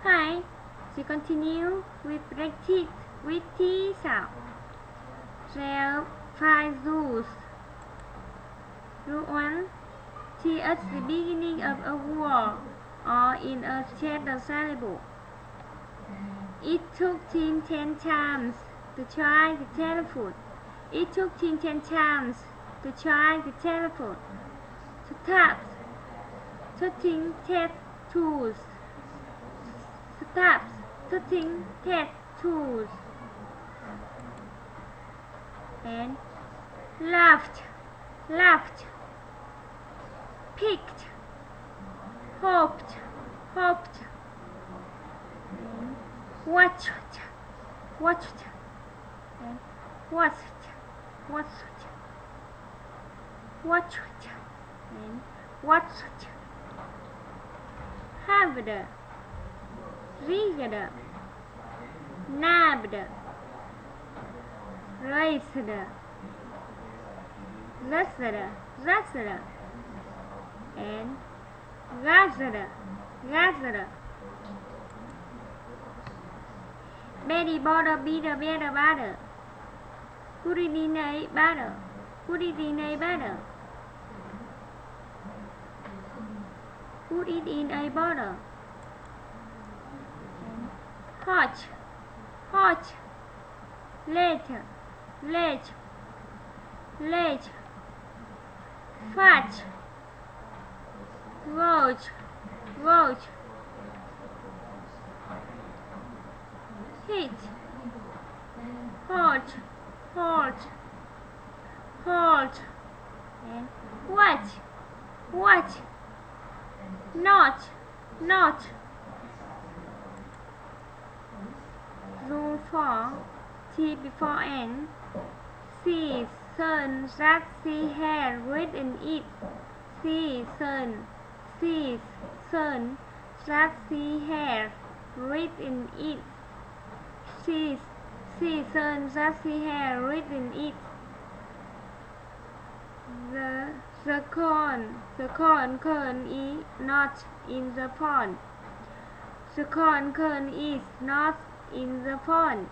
Hi, we continue with practice with T sound. There are 5 rules. Rule 1. T at the beginning of a word or in a chapter syllable. It took Tim 10 times to try the telephone. It took Tim 10 times to try the telephone. To tap. Touching tattoos. Stabs. Touching tattoos. And laughed. Laughed. Picked. Hoped. Hoped. And watched. Watched. And watched. Watched. Watched. And watched. Haved. Rigged. Nabbed. Raised. Wrestled. And gathered. Betty border beater better. Put it in a batter. Put it in a batter. Put it in a bottle. Hot. Late. Fudge. Roach. Hit. Halt. And watch. Not. Rule 4. T before N. Season that she had written it. Season that she had written it. Season that she had written it. The corn is not in the pond. The corn is not in the pond.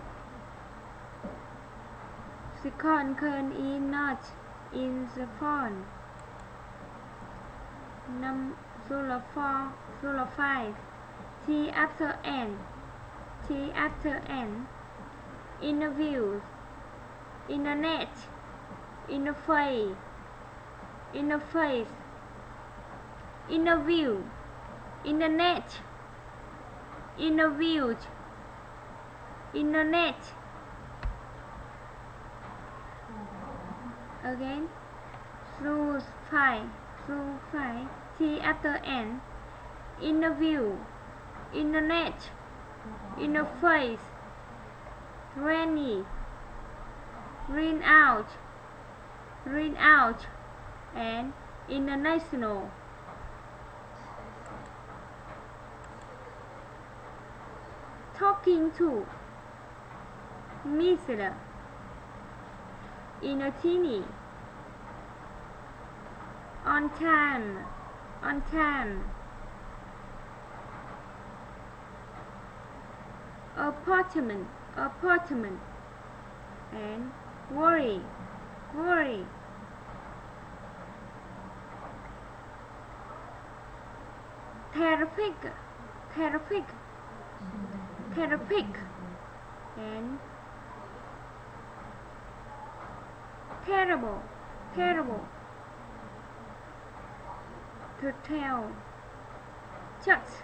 The corn is not in the pond. Rule 5. T after N. Interviews. Internet. Interface. Interview. Internet. Interviewed. Internet. Again. Rule 5. T after N. Interview. Internet. Interface. Rainy. Ring out. And international. Talking to. Missed. Inotini. On time. Apartment. And worry. Terrific. And terrible. To tell. Chucked.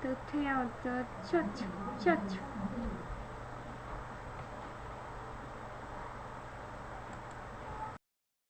To tell the church.